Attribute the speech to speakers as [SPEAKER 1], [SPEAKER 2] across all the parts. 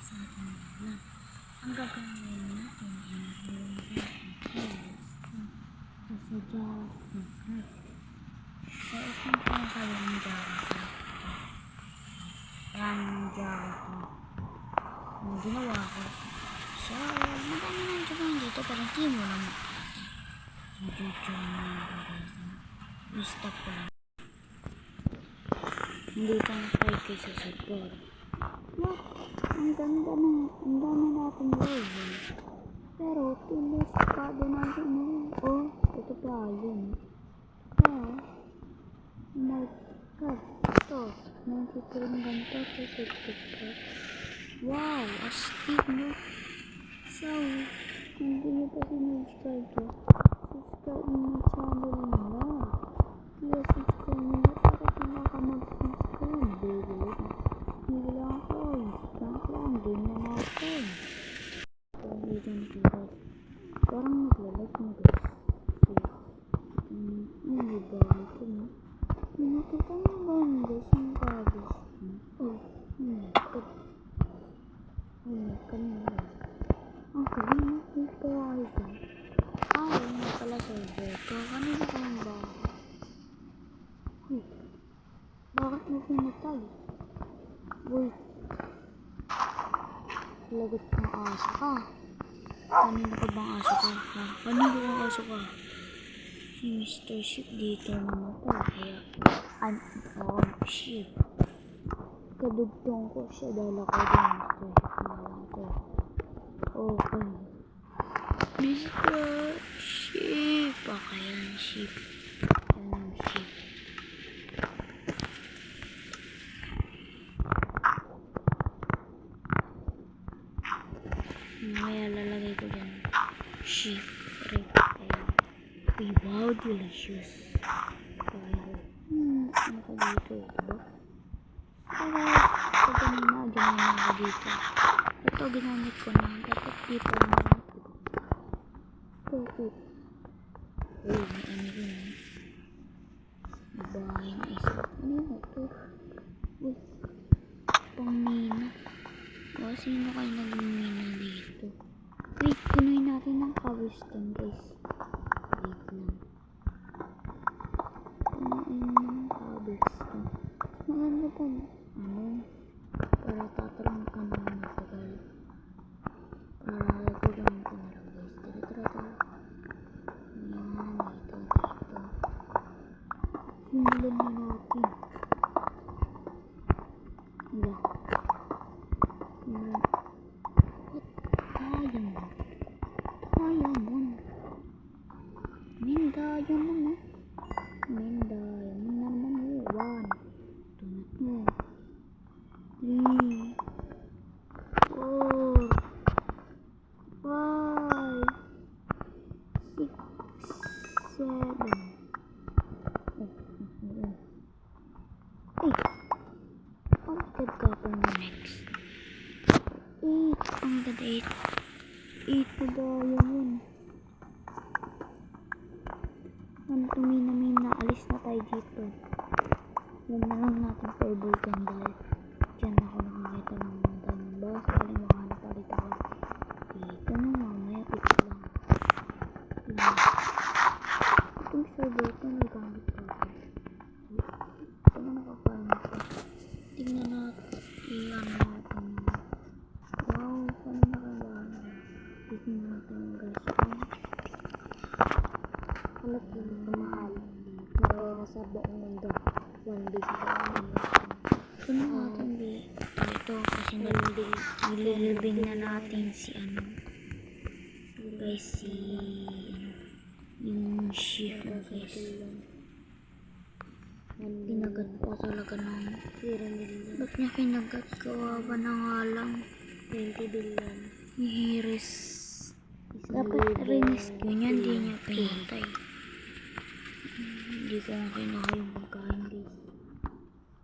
[SPEAKER 1] sa ating ulam. Ang gagawin natin ay magluluto ng kilos sa jar ng crack. So, itong pinakawang jar ito. Yan yung jar ito. Ang ginawa ko. So, madami na yung gawin dito pero hindi mo naman. So, dito na i-stop ko lang. Hindi pa na-try kayo sa support. Look, ang dami natin gawin. Pero, tinis pa din natin na yun. Oh, ito pa yun. Oh my God. Ito, nakikita ganito sa TikTok. Wow, astig no? So, kung hindi nyo pa sinubscribe ko, subscribe nyo na channel nila. Kaya subscribe nyo na para sila ka mag-subscribe, baby. Hindi lang ako. Lang, game na mga ako. Hindi dyan dito. Parang naglalag mo guys. Hindi ba ito no? Nakita mo ba yun guys? Ang kabis. Oh my God. Oh my God. Ang galing mo ito ay ito. Yun na pala server. Kanina ka lang ba? Wait. Bakit mo pinatay? Wait. Lagot ng aso ka. Kanina ka bang aso ka? Kanina kang aso ka? Si Mr. Sheep dito namatay. Kaya I'm on sheep. Kadugtong ko siya dahil ako din Mr. Sheep na lang ko. Okay. Mr. Sheep. Yan sheep. Yan ang sheep. Mamaya lalagay ko dyan. Sheep. Ayan. Uy, wow, delicious. Ano ka dito? Diba? Ito ganun na. Ganun na ako dito. Ito ginamit ko na. Dapat dito na. Ito. Uy, may ano rin. Bahay na isa. Ano yun ito? Uy, pang-mina. Sino kayo nag-mina dito? Wait, punuin natin ng cobblestone guys. Wait lang. Punuin ng cobblestone. Maganda po. Para tatarong ka na matagal. Para gagawin ko na lang guys. Tara. Yan, dito. Simulan na natin. Wala. Diamond. Main diamond na naman. 1, 2, 3, 4, 5, 6, 7. Ang ganda pa na next. 8. Ang ganda 8. 8 na diamond. Tumina, alis na tayo dito. Yan na lang natin pa i-bulkan dahil dyan ako nakakita ng mga diamond. Baka sakaling makahanap palit ako. Dito na mamaya, ito lang. Itong server ito nagamit ko. Ito na nakakarami ko. Tingnan natin. Iyan natin. Wow, paano nakagawa? Tingnan natin guys. Alat lang kamahal. Nasa buong mundo. 1 big diamond. Ito na natin dito kasi nililibing na natin si guys, yung shift na guys. Pinagat pa talaga ng ba't niya pinagat? Kawawa na nga lang. 20 billion. Hihiris. Dapat rescue niya, hindi niya pinatay. Hindi ko nga kinaka yung pagkain guys.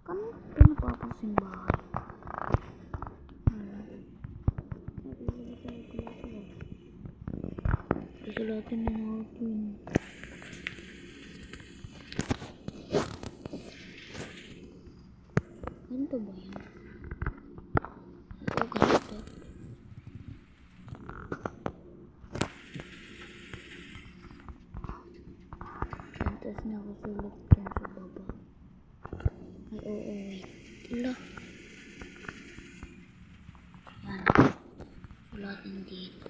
[SPEAKER 1] Kami ito napapasing bahay. Kasulatin na natin. Ganito ba yan? O ganito. sulit dun sa baba. Ay, oo, wait. Ala. Yan. Sulatin dito.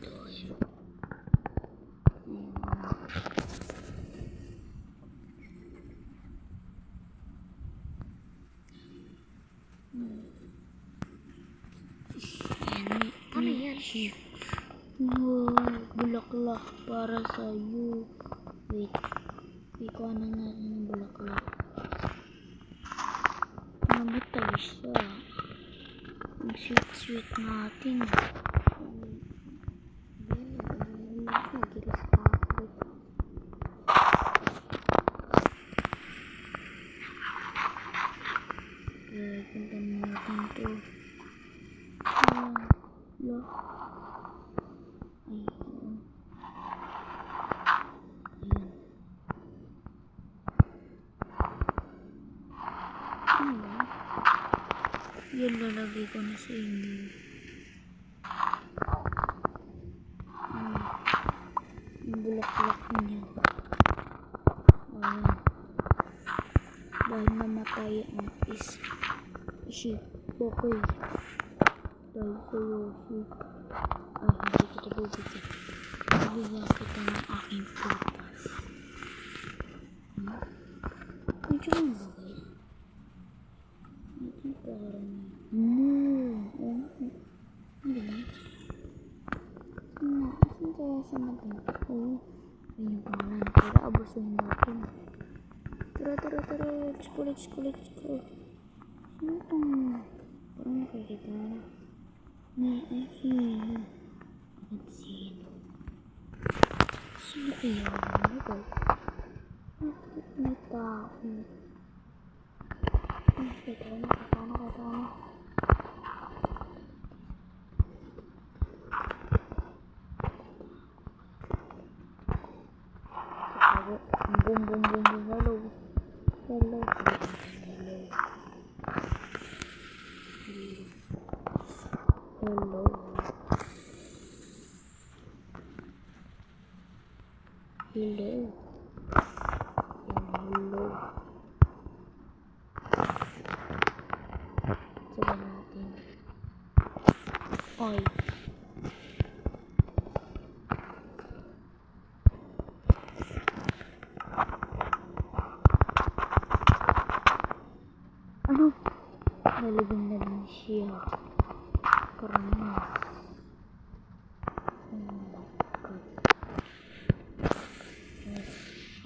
[SPEAKER 1] Ayan.
[SPEAKER 2] Ano yan?
[SPEAKER 1] Bulaklak para sa'yo. Wait. Ikuha na natin yung bulaklak. Namatay siya. Ang sweet natin. Nagilis pa ako. Punta natin to. Look. Ayun. Ano ba? Yan lalagay ko na sa inyo. Yung bulaklak niya. Ayan. Dahil namatay ang isip. Okay. Dahil sa Yoshi. Ay, hindi ko ito bubigyan. Bibigyan kita ng aking prutas. Medyo ang bagay. Medyo parang ano ba? Saan kaya siya nagpunta? Ayun yung pangalan. Pero abusuhin natin. Tara. Let's go. Sino itong parang nakikita na? Sino kaya? Ano ba? Bakit may tao? Kita na. Boom. Hello. Sabi natin. Oy. Ano? Nalagyan na lang siya. Karamas. Oh my God.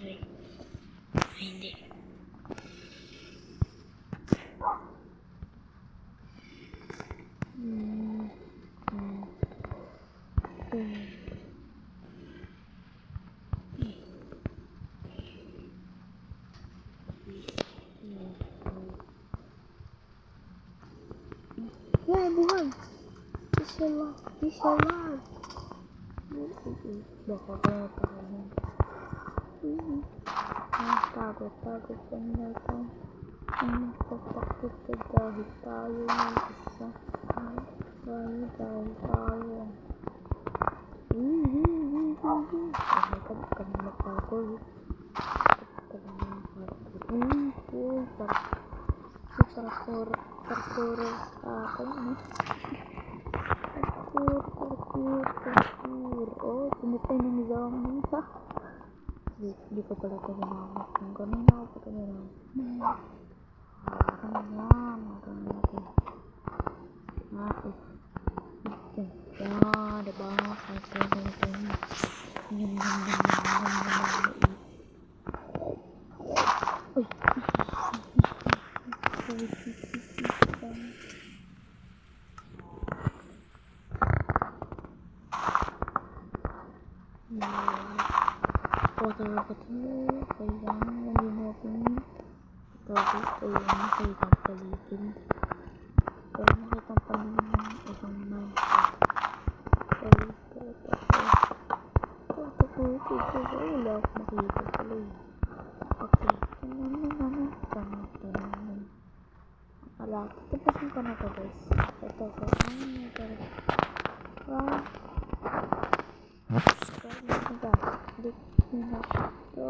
[SPEAKER 1] Ay, hindi. Yeah, buhay! He's alive! Baka kaya tayo. Takot pa nila ito. Ang magpatakot ka dahil tayo ng isa. Tayo. Kami magpapagod. Parkour sa akin, no? Parkour. Oh, tumitay ng zombie, ha? Di ko pala ito ginamit. Kung ganun ako pa ito ginamit. Ganyan natin. Diba? Kasi ganito yun. Uy! Dapat mo kailangan hindi natin tapos ayun nakitang paligid pero nakitang paligid ng isang monster wala akong makita pala yun. Okay, tanong alaki tapasin ko na to guys. Ito subscribe na guys. Click nyo na ito.